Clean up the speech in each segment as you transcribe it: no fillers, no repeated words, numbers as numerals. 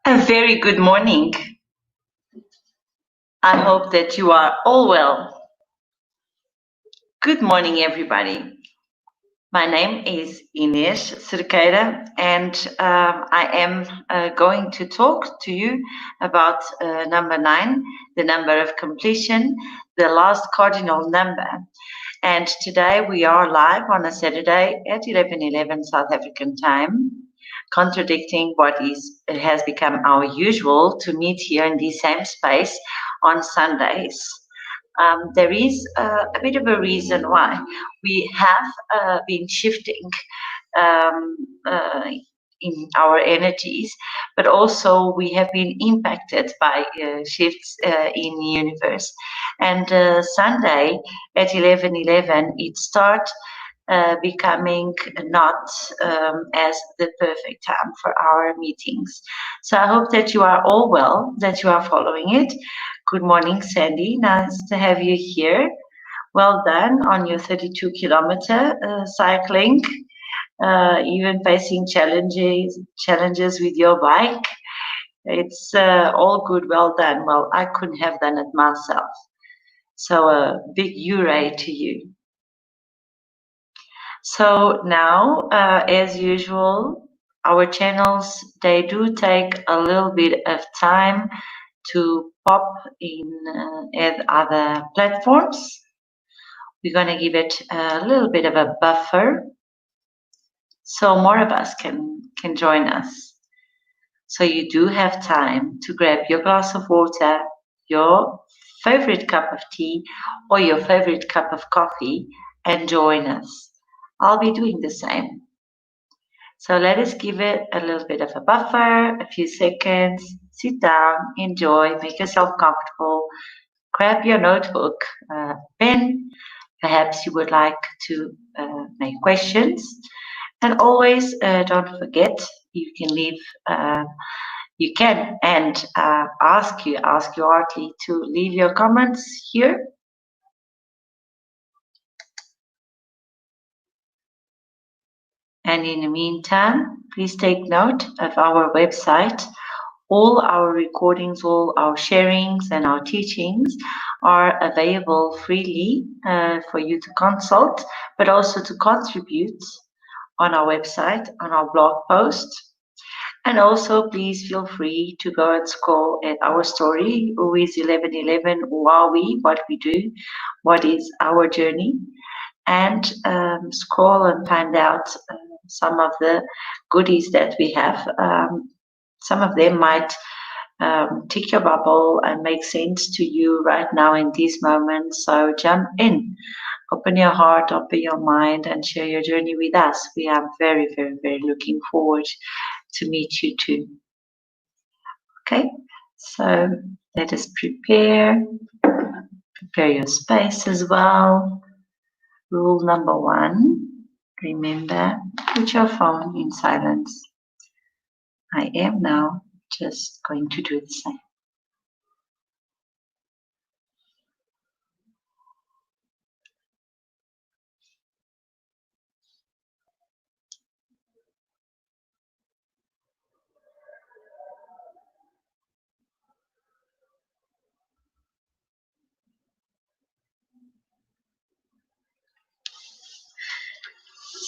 A very good morning. I hope that you are all well. Good morning, everybody. My name is Inês Cerqueira, and I am going to talk to you about number 9, the number of completion, the last cardinal number. And today we are live on a Saturday at 11:11 South African time, contradicting what has become our usual to meet here in the same space on Sundays. There is a bit of a reason why we have been shifting um, uh, in our energies, but also we have been impacted by shifts in the universe. And Sunday at 11:11, it starts becoming not as the perfect time for our meetings. So I hope that you are all well, that you are following it. Good morning, Sandy. Nice to have you here. Well done on your 32-kilometer cycling, even facing challenges with your bike. It's all good, well done. Well, I couldn't have done it myself. So a big hooray to you. So now, as usual, our channels, they do take a little bit of time to pop in at other platforms. We're going to give it a little bit of a buffer so more of us can join us. So you do have time to grab your glass of water, your favorite cup of tea, or your favorite cup of coffee and join us. I'll be doing the same. So let us give it a little bit of a buffer, a few seconds, sit down, enjoy, make yourself comfortable, grab your notebook, pen. Perhaps you would like to make questions. And always don't forget, you can leave, you can and ask you heartily to leave your comments here. And in the meantime, please take note of our website. All our recordings, all our sharings and our teachings are available freely for you to consult, but also to contribute on our website, on our blog post. And also, please feel free to go and scroll at our story, who is 11:11, who are we, what we do, what is our journey, and scroll and find out some of the goodies that we have. Some of them might tick your bubble and make sense to you right now in this moment. So jump in, open your heart, open your mind, and share your journey with us. We are very, very, very looking forward to meet you too. Okay, so let us prepare your space as well. Rule number 1, remember, put your phone in silence. I am now just going to do the same.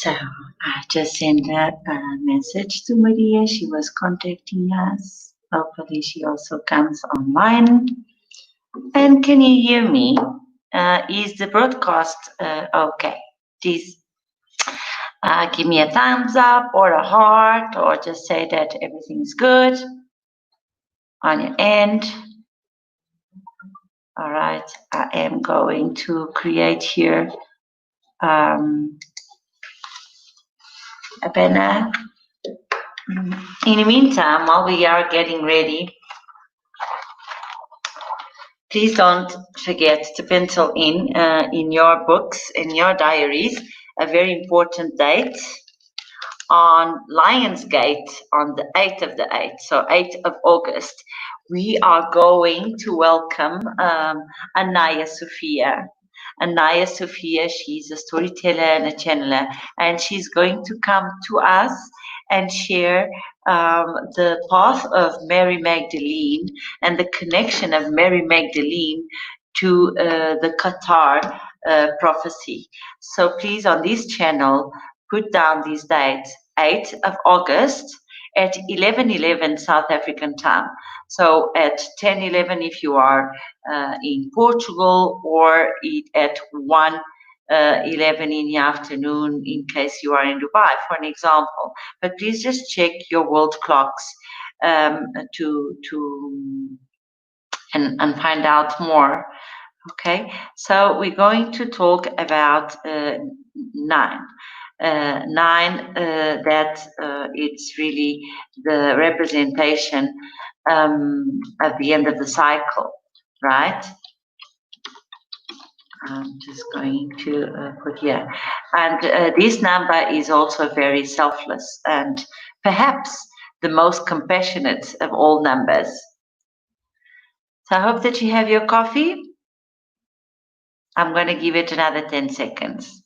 So I just sent a message to Maria. She was contacting us. Hopefully she also comes online. And can you hear me? Is the broadcast okay? Please give me a thumbs up or a heart, or just say that everything's good on your end. All right, I am going to create here a banner. In the meantime, while we are getting ready, please don't forget to pencil in your books, in your diaries, a very important date on Lionsgate on the 8th of the 8th, so 8th of August. We are going to welcome Anaya Sophia. Anaya Sophia. She's a storyteller and a channeler, and she's going to come to us and share the path of Mary Magdalene and the connection of Mary Magdalene to the Qatar prophecy. So please, on this channel, put down these dates: 8th of August at 11:11 South African time. So at 10:11 if you are in Portugal, or at 1:11 in the afternoon in case you are in Dubai, for an example. But please just check your world clocks and find out more. Okay, so we're going to talk about 9. 9, that it's really the representation at the end of the cycle, right? I'm just going to put here. And this number is also very selfless and perhaps the most compassionate of all numbers. So I hope that you have your coffee. I'm going to give it another 10 seconds.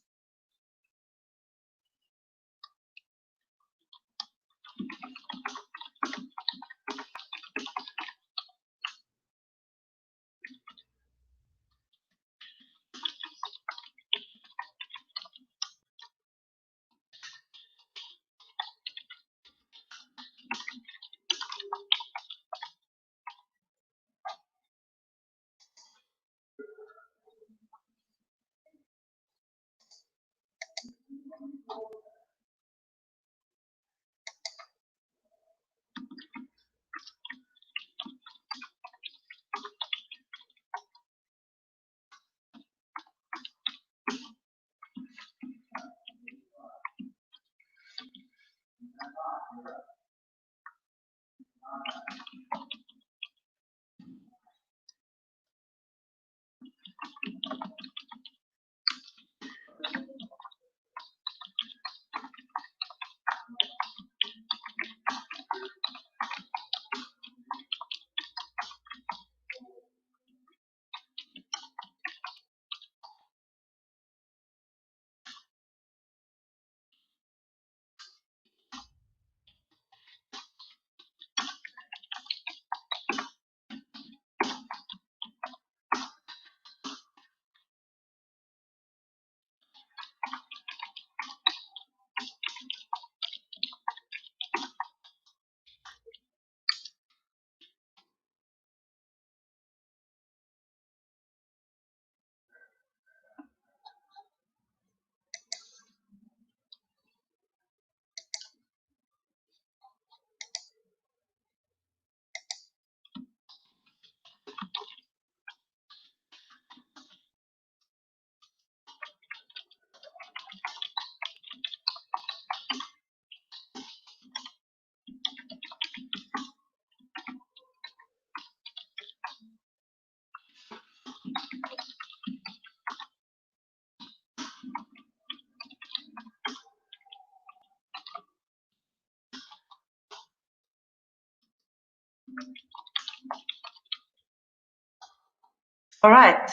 All right,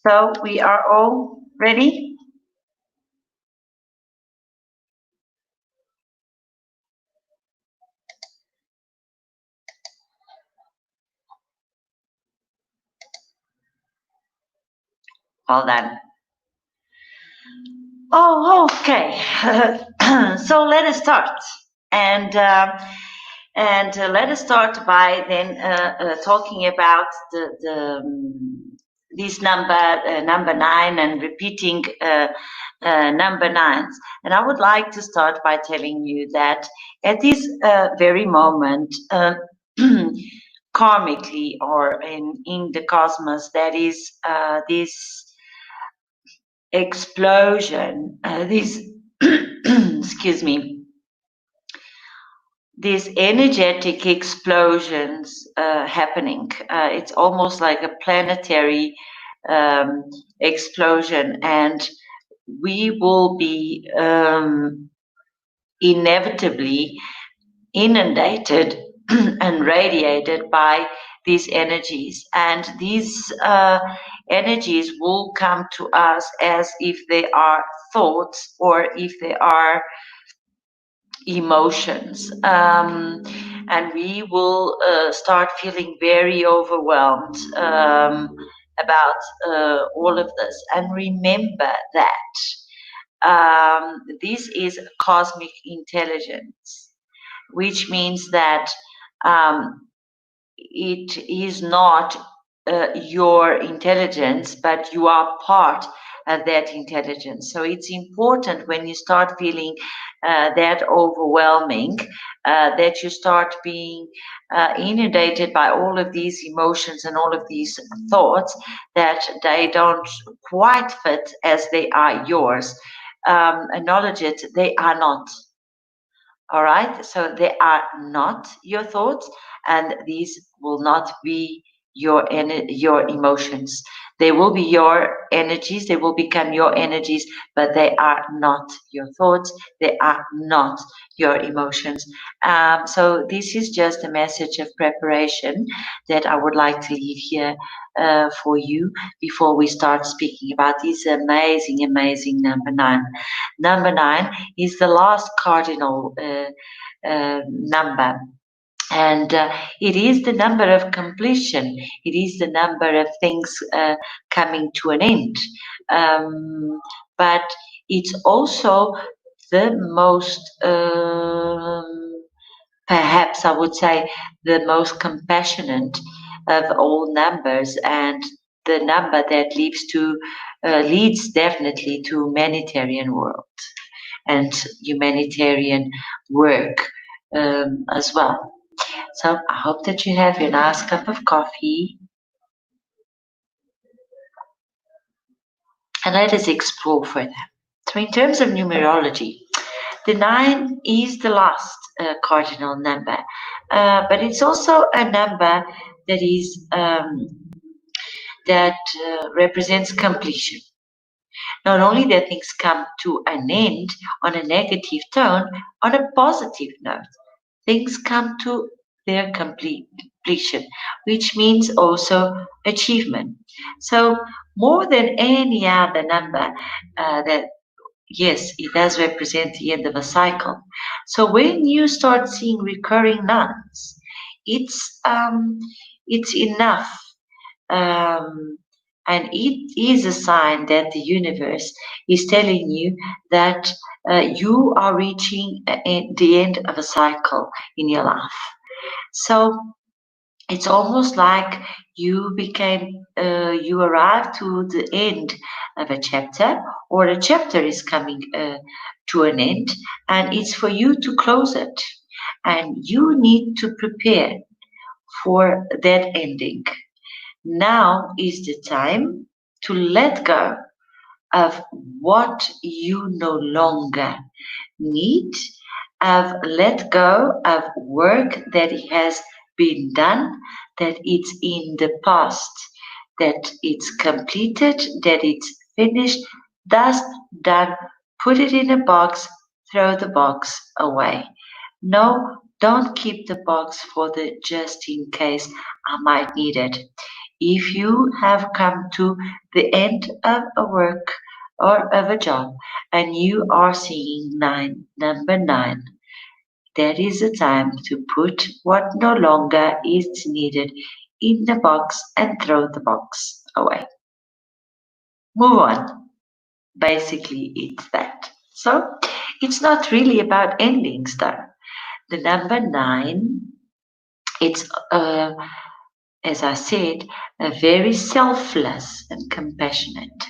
so we are all ready? Well done. Oh, okay. So let us start. And let us start by then talking about this number 9, and repeating number 9s. And I would like to start by telling you that at this very moment, karmically, or in the cosmos, that is this explosion, this excuse me, these energetic explosions happening. It's almost like a planetary explosion, and we will be inevitably inundated and radiated by these energies. And these energies will come to us as if they are thoughts or if they are emotions. And we will start feeling very overwhelmed about all of this. And remember that this is cosmic intelligence, which means that um, it is not your intelligence, but you are part of that intelligence. So it's important when you start feeling that overwhelming, that you start being inundated by all of these emotions and all of these thoughts, that they don't quite fit as they are yours. Acknowledge it, they are not. All right, so they are not your thoughts, and these will not be your emotions. They will be your energies. They will become your energies, but they are not your thoughts. They are not your emotions. So this is just a message of preparation that I would like to leave here for you before we start speaking about this amazing, amazing number 9. Number 9 is the last cardinal number. And it is the number of completion. It is the number of things coming to an end. But it's also the most, perhaps I would say, the most compassionate of all numbers, and the number that leads definitely to humanitarian world and humanitarian work as well. So I hope that you have your nice cup of coffee and let us explore further. So in terms of numerology, the 9 is the last cardinal number, but it's also a number that is that represents completion. Not only that things come to an end on a negative tone, on a positive note, things come to their completion, which means also achievement. So more than any other number, that yes, it does represent the end of a cycle. So when you start seeing recurring nuns, it's enough, um, and it is a sign that the universe is telling you that you are reaching the end of a cycle in your life. So it's almost like you arrived to the end of a chapter, or a chapter is coming to an end, and it's for you to close it. And you need to prepare for that ending. Now is the time to let go of what you no longer need, of let go of work that has been done, that it's in the past, that it's completed, that it's finished, dust, done, put it in a box, throw the box away. No, don't keep the box for the just in case I might need it. If you have come to the end of a work or of a job and you are seeing number 9, that is the time to put what no longer is needed in the box and throw the box away. Move on. Basically, it's that. So, it's not really about endings though. The number 9, it's as I said, a very selfless and compassionate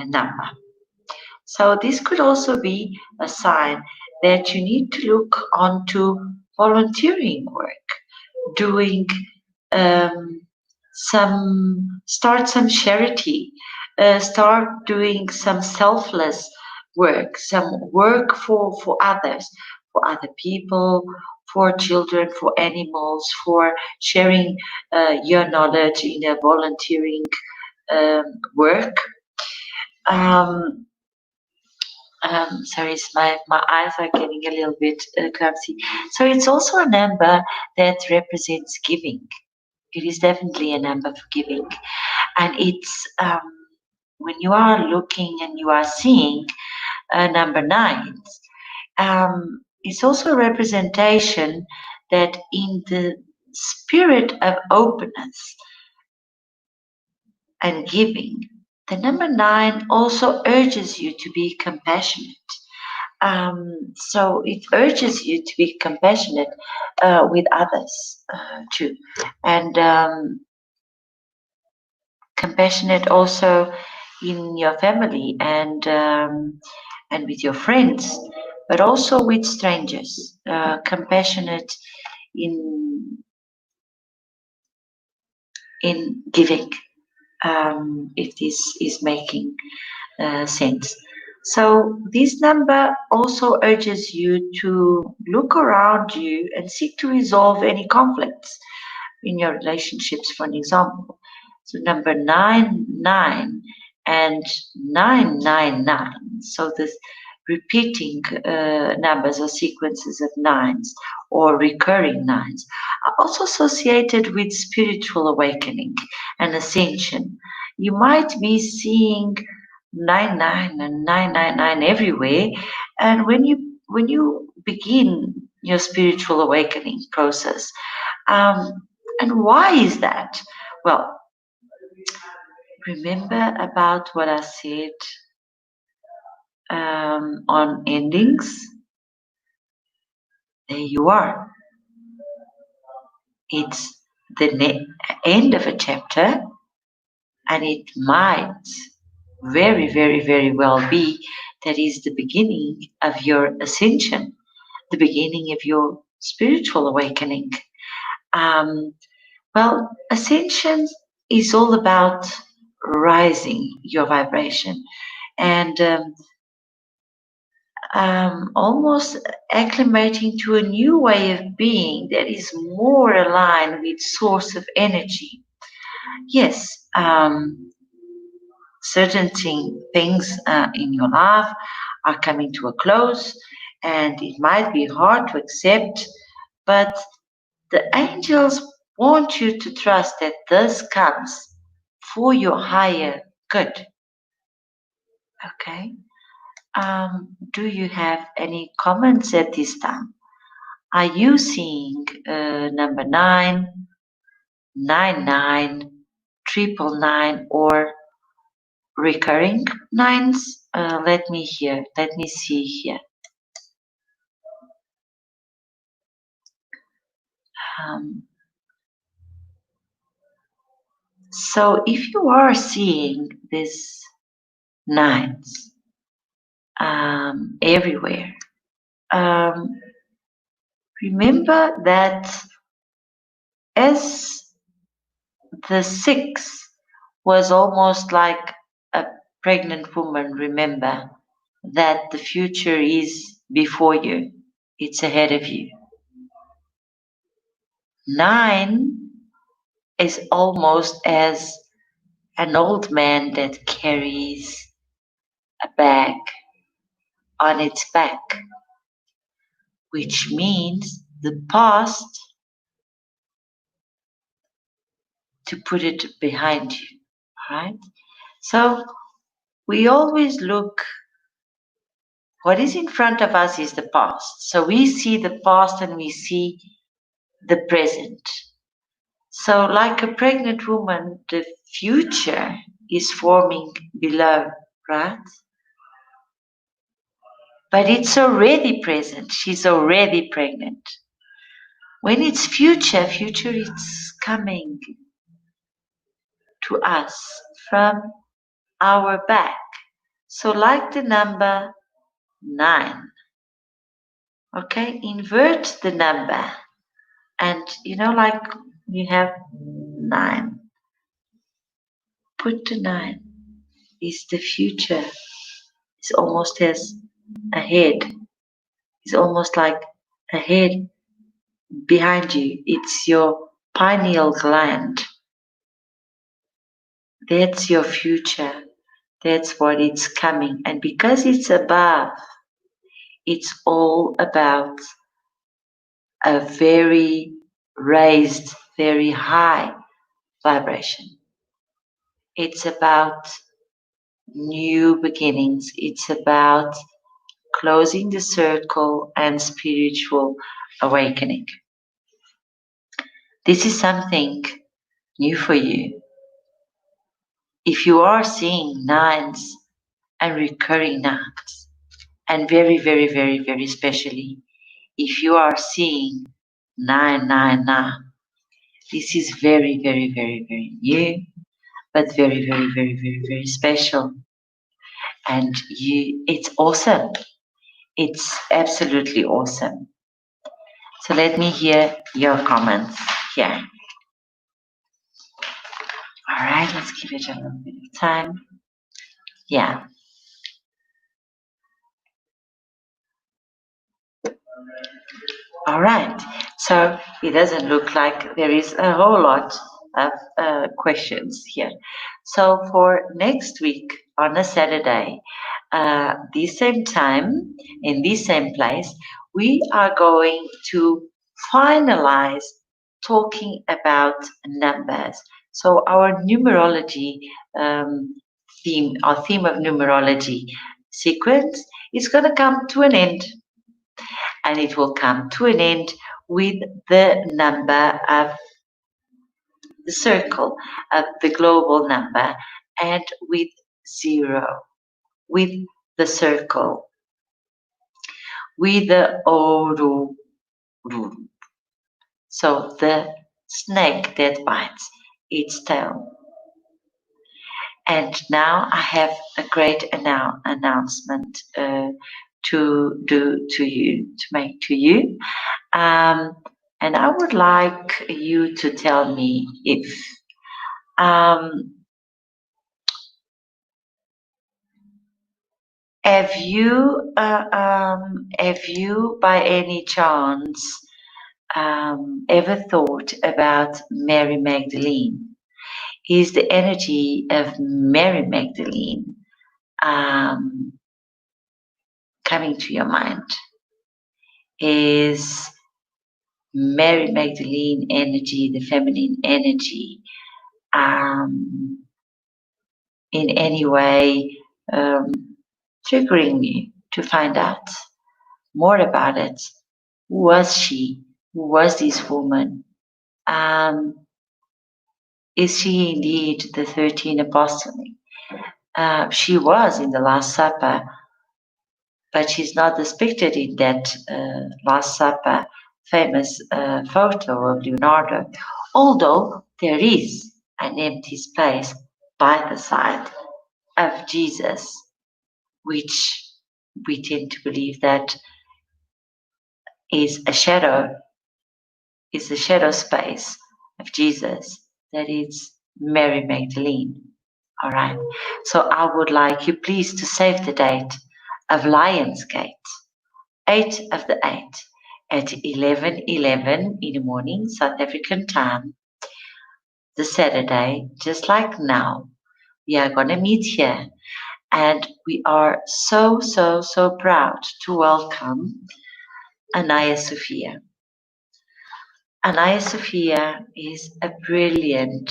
number. So this could also be a sign that you need to look onto volunteering work, doing um, start some charity, start doing some selfless work, some work for others, for other people, for children, for animals, for sharing your knowledge in a volunteering work. Um, sorry, my eyes are getting a little bit clumsy. So it's also a number that represents giving. It is definitely a number for giving. And it's when you are looking and you are seeing number nines, it's also a representation that in the spirit of openness and giving, the number nine also urges you to be compassionate. So it urges you to be compassionate with others too, and compassionate also in your family and with your friends, but also with strangers. Compassionate in giving, if this is making sense. So this number also urges you to look around you and seek to resolve any conflicts in your relationships, for an example. So number 99 and 999. So this repeating numbers or sequences of nines or recurring nines are also associated with spiritual awakening and ascension. You might be seeing 99 and 999 everywhere, and when you begin your spiritual awakening process, and why is that? Well, remember about what I said on endings? There you are. It's the end of a chapter, and it might very, very, very well be that is the beginning of your ascension, the beginning of your spiritual awakening. Well, ascension is all about rising your vibration and almost acclimating to a new way of being that is more aligned with source of energy. Yes, certain things in your life are coming to a close, and it might be hard to accept, but the angels want you to trust that this comes for your higher good. Okay. Do you have any comments at this time? Are you seeing number 9, 99, triple nine, or recurring nines? Let me hear. Let me see here. Um, so if you are seeing these nines everywhere, remember that as the 6 was almost like a pregnant woman, remember that the future is before you, it's ahead of you. 9 is almost as an old man that carries a bag on its back, which means the past to put it behind you, right? So we always look, what is in front of us is the past. So we see the past and we see the present. So, like a pregnant woman, the future is forming below, right? But it's already present. She's already pregnant. When it's future is coming to us from our back. So, like the number 9, okay, invert the number. And like you have 9, put the 9 is the future. It's almost as ahead. It's almost like ahead behind you. It's your pineal gland. That's your future. That's what it's coming. And because it's above, it's all about a very raised, very high vibration. It's about new beginnings. It's about closing the circle and spiritual awakening. This is something new for you. If you are seeing nines and recurring nines, and very, very, very, very especially if you are seeing 999, this is very, very, very, very new, but very, very, very, very, very special. And it's awesome. It's absolutely awesome. So let me hear your comments here. All right, let's give it a little bit of time. Yeah. All right. So it doesn't look like there is a whole lot of questions here. So for next week on a Saturday, this same time, in this same place, we are going to finalize talking about numbers. So our numerology theme, our theme of numerology sequence is going to come to an end. And it will come to an end with the number of the circle of the global number and with 0, with the circle, with the oru. So the snake that bites its tail. And now I have a great announcement to do to you, to make to you. And I would like you to tell me if have you by any chance ever thought about Mary Magdalene? Is the energy of Mary Magdalene coming to your mind? Is Mary Magdalene energy, the feminine energy, in any way triggering you to find out more about it? Who was she? Who was this woman? Is she indeed the 13 Apostle? She was in the Last Supper, but she's not depicted in that Last Supper famous photo of Leonardo, although there is an empty space by the side of Jesus, which we tend to believe that is a shadow space of Jesus, that is Mary Magdalene. All right. So I would like you please to save the date of Lionsgate, 8 of the 8 at 11:11 in the morning, South African time, the Saturday, just like now. We are going to meet here, and we are so, so, so proud to welcome Anaya Sophia. Anaya Sophia is a brilliant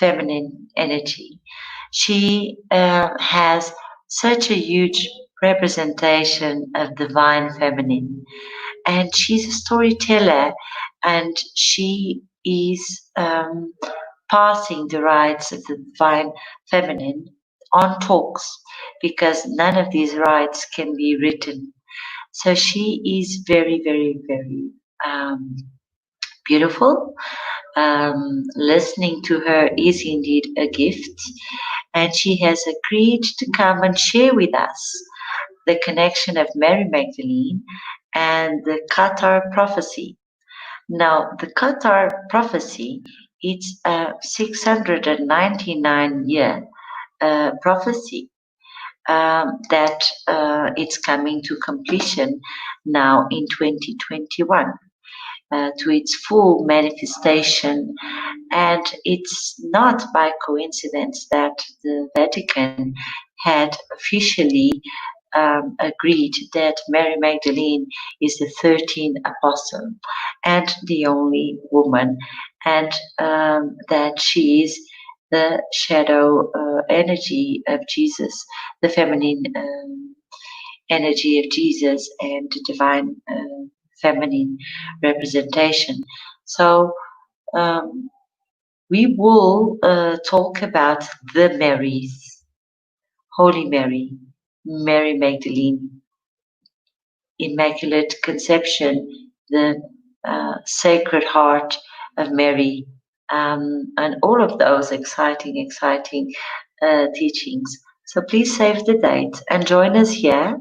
feminine energy. She has such a huge representation of divine feminine, and she's a storyteller, and she is passing the rights of the divine feminine on talks, because none of these rights can be written. So she is very, very, very beautiful. Listening to her is indeed a gift, and she has agreed to come and share with us the connection of Mary Magdalene and the Qatar prophecy. Now, the Qatar prophecy, it's a 699-year prophecy that it's coming to completion now in 2021. To its full manifestation. And it's not by coincidence that the Vatican had officially agreed that Mary Magdalene is the 13th apostle and the only woman, and that she is the shadow energy of Jesus, the feminine energy of Jesus, and the divine feminine representation. So we will talk about the Marys: Holy Mary, Mary Magdalene, Immaculate Conception, the Sacred Heart of Mary, and all of those exciting teachings. So please save the date and join us here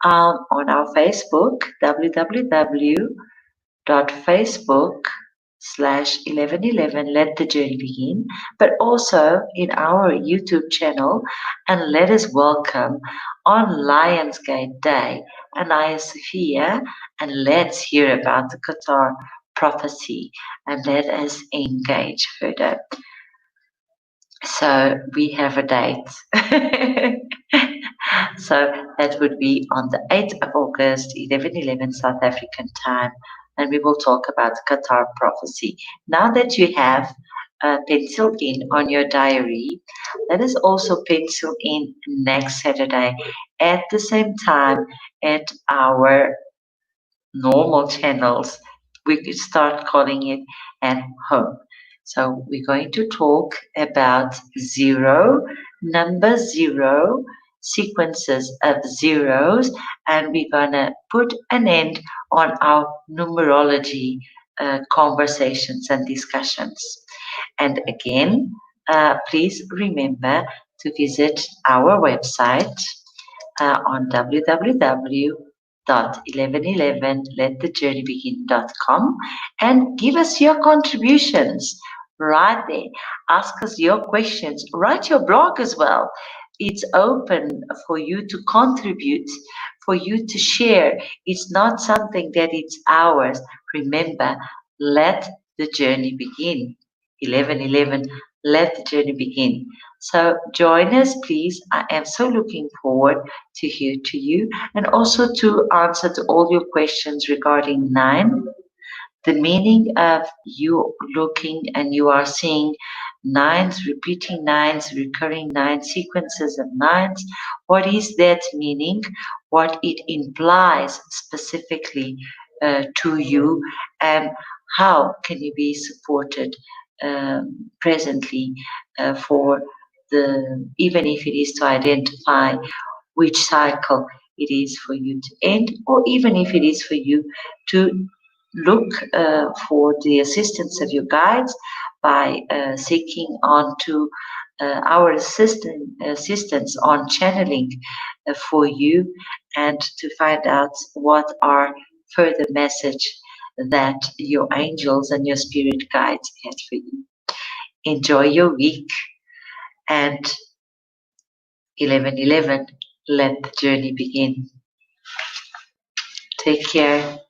on our Facebook, www.facebook.com/1111 Let the Journey Begin, but also in our YouTube channel, and let us welcome on Lionsgate Day Anaya Sophia, and let's hear about the Qatar prophecy, and let us engage further. So we have a date. So that would be on the 8th of August, 11:11 South African time, and we will talk about Qatar prophecy. Now that you have penciled in on your diary, let us also pencil in next Saturday at the same time at our normal channels. We could start calling it at home. So we're going to talk about number zero, sequences of zeros, and we're gonna put an end on our numerology conversations and discussions. And again, please remember to visit our website on www.1111letthejourneybegin.com and give us your contributions right there. Ask us your questions. Write your blog as well. It's open for you to contribute, for you to share. It's not something that it's ours. Remember, let the journey begin. 1111, let the journey begin. So join us, please. I am so looking forward to hear to you and also to answer to all your questions regarding 9, the meaning of you looking and you are seeing 9s, repeating 9s, recurring 9 sequences of 9s. What is that meaning? What it implies specifically to you, and how can you be supported presently for even if it is to identify which cycle it is for you to end, or even if it is for you to look for the assistance of your guides by seeking onto our assistance on channeling for you, and to find out what are further message that your angels and your spirit guides have for you. Enjoy your week, and 11:11, let the journey begin. Take care.